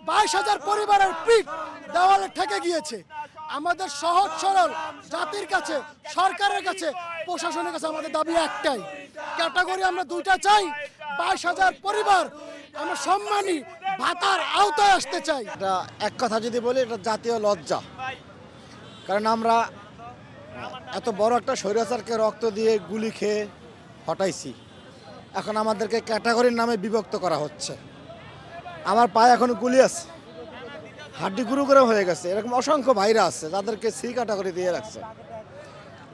22,000 পরিবারের পিঠ দেওয়ালে ঠেকে গিয়েছে। আমাদের সহজ সরল জাতির কাছে, সরকারের কাছে, প্রশাসনের কাছে আমাদের দাবি একটাই, ক্যাটাগরি আমরা দুইটা চাই। 22,000 পরিবার আমরা সম্মানী ভাতার আওতায় আসতে চাই। এটা এক কথা যদি বলি, এটা জাতীয় লজ্জা। কারণ আমরা এত বড় একটা স্বৈরাচারকে রক্ত দিয়ে গুলি খেয়ে হটাইছি, এখন আমাদেরকে ক্যাটাগরির নামে বিভক্ত করা হচ্ছে। আমার পায়ে এখনো গুলি আছে, হাড্ডি গুরু করে হয়ে গেছে। এরকম অসংখ্য ভাইরা আছে যাদেরকে সি ক্যাটাগরি দিয়ে রাখছে।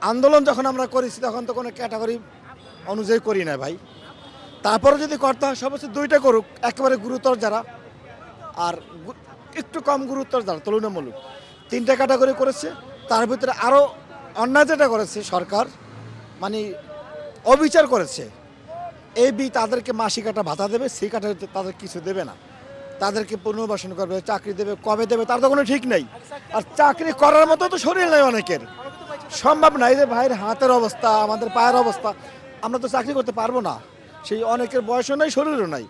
আন্দোলন যখন আমরা করেছি তখন তো কোনো ক্যাটাগরি অনুযায়ী করি না ভাই। তারপরে যদি করতে হয় সর্বোচ্চ দুইটা করুক, একেবারে গুরুতর যারা আর একটু কম গুরুতর যারা তুলনামূলক, তিনটা ক্যাটাগরি করেছে। তার ভিতরে আরও অন্যায় যেটা করেছে সরকার, মানে অবিচার করেছে। এ বি তাদেরকে মাসিক একটা ভাতা দেবে, সি ক্যাটাগরিতে তাদের কিছু দেবে না, তাদেরকে পুনর্বাসন করবে, চাকরি দেবে, কবে দেবে তার তো কোনো ঠিক নেই। আর চাকরি করার মতো তো শরীর নেই অনেকের, সম্ভব না। এই যে ভাইয়ের হাতের অবস্থা, আমাদের পায়ের অবস্থা, আমরা তো চাকরি করতে পারবো না। সেই অনেকের বয়সও নাই, শরীরও নাই।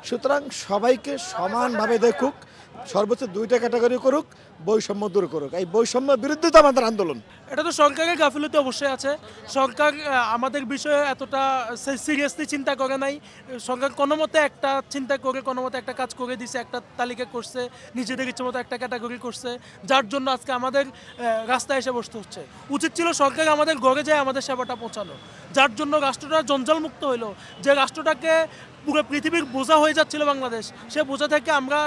সুতরাং সবাইকে সমানভাবে দেখুক, সর্বোচ্চ দুইটা ক্যাটাগরি করুক, বৈষম্য দূর করুক। এই বৈষম্যের বিরুদ্ধে তো আমাদের আন্দোলন। এটা তো সরকারের গাফিলতি অবশ্যই আছে। সরকার আমাদের বিষয়ে এতটা সিরিয়াসলি চিন্তা করে নাই। সরকার কোনো মতে একটা চিন্তা করে কোনো মতে একটা কাজ করে দিছে, একটা তালিকা করছে, নিজেদের ইচ্ছে মতো একটা ক্যাটাগরি করছে, যার জন্য আজকে আমাদের রাস্তায় এসে বসতে হচ্ছে। উচিত ছিল সরকার আমাদের ঘরে যায় আমাদের সেবাটা পৌঁছানো, যার জন্য রাষ্ট্রটা জঞ্জালমুক্ত হইলো। যে রাষ্ট্রটাকে পুরো পৃথিবীর বোঝা হয়ে যাচ্ছিল বাংলাদেশ, সে বোঝা থেকে আমরা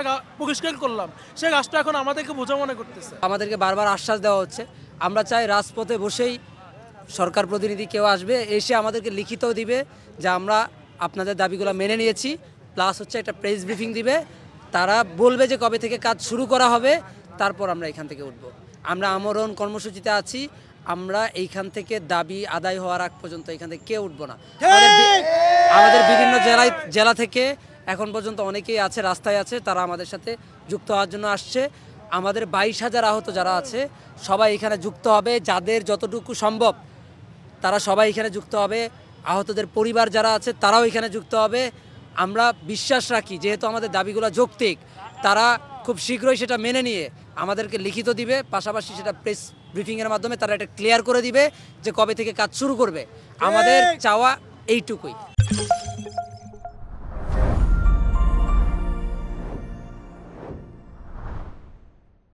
পরিষ্কার করলাম, সে রাষ্ট্র এখন আমাদেরকে বোঝা মনে করতেছে। আমাদেরকে বারবার আশ্বাস দেওয়া হচ্ছে। আমরা চাই রাজপথে বসেই সরকার প্রতিনিধি কেউ আসবে, এসে আমাদেরকে লিখিত দিবে যে আমরা আপনাদের দাবিগুলো মেনে নিয়েছি, প্লাস হচ্ছে একটা প্রেস ব্রিফিং দিবে। তারা বলবে যে কবে থেকে কাজ শুরু করা হবে, তারপর আমরা এখান থেকে উঠব। আমরা আমরণ কর্মসূচিতে আছি। আমরা এইখান থেকে দাবি আদায় হওয়ার আগ পর্যন্ত এখান থেকে কেউ উঠবো না। আমাদের বিভিন্ন জেলা থেকে এখন পর্যন্ত অনেকেই আছে, রাস্তায় আছে, তারা আমাদের সাথে যুক্ত হওয়ার জন্য আসছে। আমাদের 22,000 আহত যারা আছে সবাই এখানে যুক্ত হবে, যাদের যতটুকু সম্ভব তারা সবাই এখানে যুক্ত হবে। আহতদের পরিবার যারা আছে তারাও এখানে যুক্ত হবে। আমরা বিশ্বাস রাখি যেহেতু আমাদের দাবিগুলো যৌক্তিক, তারা খুব শীঘ্রই সেটা মেনে নিয়ে আমাদেরকে লিখিত দিবে, পাশাপাশি সেটা প্রেস ব্রিফিংয়ের মাধ্যমে তারা এটা ক্লিয়ার করে দিবে যে কবে থেকে কাজ শুরু করবে। আমাদের চাওয়া এইটুকুই।